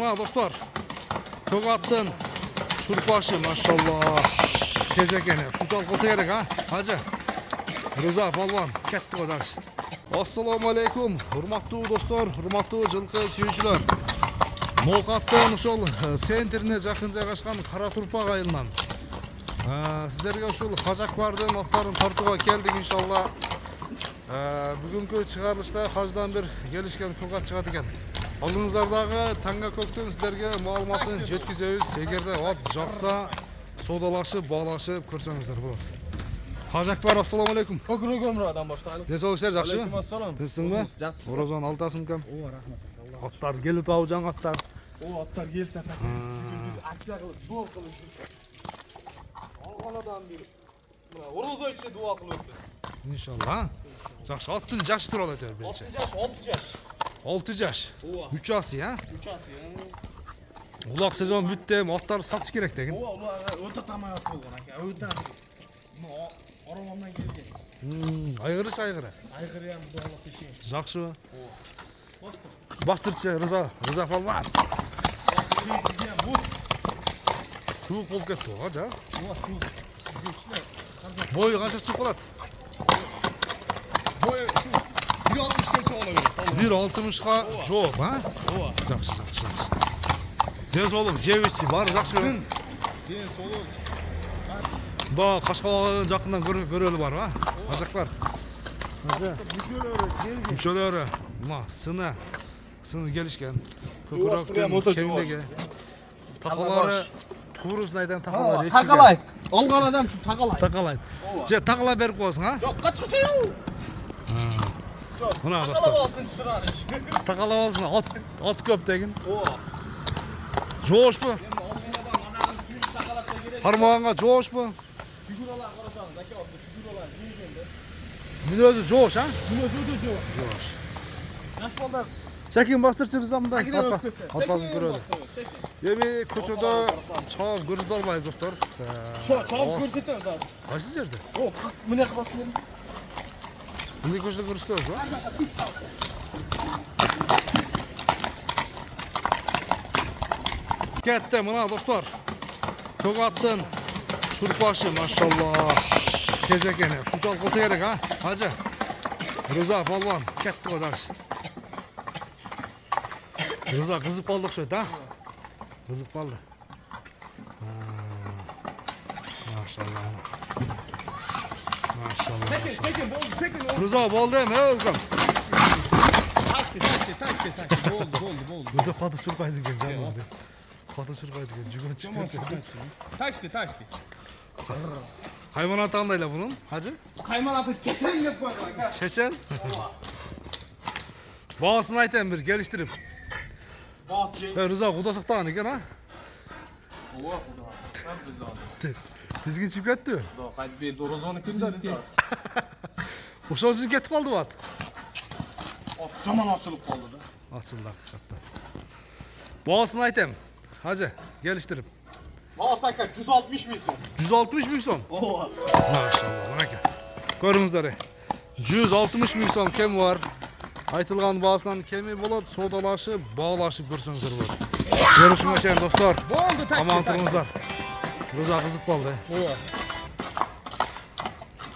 mına dostlar. Çok attın. Şurbaşı maşallah. Kezekeni. Şunçalık olsa gerek ha. Hacı. Rıza Balvan. Kettik o ders. Assalamu alaikum. Hurmatlı dostlar, hurmatlı жылқы сүйүүчүлөр. Ноқаттан ушул центрине жакын жайгашкан Кара Турпак айылынан сиздерге ушул хажакбардын аттарын тартууга келдик иншалла. Бүгүнкү чыгарылышта хаждан бир келишкен кылгат чыгат экен. Алдыңыздардагы таңга көктөн сиздерге маалыматын жеткизебиз. Эгерде ат жакса, содалашып, баалашып көрсөңүздөр болот. Хажакбар, ассаламу алейкум. Көкүрөгөм адам баштайлы. Денсаулыктар жакшы? Алейкум ассалам. Тесиңби? Жакшы. Оразан алтасың кем? Ооба, рахмат. Аттар келип табы жаңы аттар. О, аттар келип тата. Акция кылып, дуа кылып. Алганадан бир. Мына орозо ичи дуа кылып өттү. İnşallah. Жакшы, аттын жашы тууралуу айтып бер. 6 жаш, 6 жаш. 6 жаш. Ооба. 3 асы, а? 3 асы. Улак сезон бүттү, аттарды сатыш керек деген. Ооба, улар өтө тамай ат болгон ака. Өтө. Мына оромамдан келген. Айгыры. Айгыр ям дуалап иши. Жакшыбы? Ооба. Бастырчы Рыза Балван. Суук болуп кетти го, жа. Ооба, суу. Бою канча чыгып калат? Бой 1.60 чоң болот. 1.60га жооп, а? Ооба. Жакшы. Денсаулык, жебичи баары жакшы. Ден солу. Да Кашкабагы жакындан көрөлү бар, а? Ажакбар. Мүчөлөрү. Мына сыны келишкен. Көкүрөктүн кеминдеги. Такалары туурусун айтам, такалары эскиген. Такалайт. Алган адам şu takалайт. Такалайт. Же такалай берип коесуң, а? Жок, качкача жок. Мына достор. Алсын чурар. Такалап алсын, ат көп деген. Ооба. Жоошпу? Кармаганга жоошпу? Фигуралар карасаңыз, ака, фигуралар ийгенде. Мүнөзү жоош, а? Мүнөзү өтө жок. Жоош. Жаш балдар. Сәкин бастырчы Рызамындай атпасын Атпасын көрөлү. Эми көчөдө чагып көрсөтө албайбыз достор. Чагып көрсөтөбүз азыр. Кайсы жерде? О, мына кыласың. Мындай көчөдө көрсөтөбүз, а? Кетти мына достор. Көк аттын шурпашы, машалла. Кезекени. Шунчалык болсо керек, а? Хажы. Рыза Балван кетти го дагы. Рыза кызып калды окшойт, а? Кызып калды. Машалла. Sekin boldu, sekin. Rıza boldu emi, ölküm. Takti. Boldu. Burada katı sürkaydı gen canım. Katı sürkaydı gen, cügön çıkıyor. Takti. Hayvanat andayla bunun, hacı? Kaymanatı çeçen yap koydular. Çeçen? Bağısını aytayım bir, geliştirip. Bağısı şey. Rıza kudasıktan eken ha? Oha kuda. Ben Rıza. Dizgin çıkıp etti. Hadi bir dorozanı kimde Rıza? Uşaq için ketip aldı vat. Caman açılıp kaldı da. Açıldı hakikaten. Bağısını aytayım. Hacı, geliştirip. Bağısı hakikaten 160 milyon. 160 milyon son. Oha. Maşallah, mana aka. Көрүңүздөр. 160 миң сом кем бар. Айтылган баасынан кеми болот, содалашып, баалашып көрсөңүздөр болот. Görüşүнгө чейин достор. Болду так. Аман туруңуздар. Рыза кызып калды. Ооба.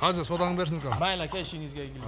Хажы содаңды берсин кам. Майла кешиңизге келип.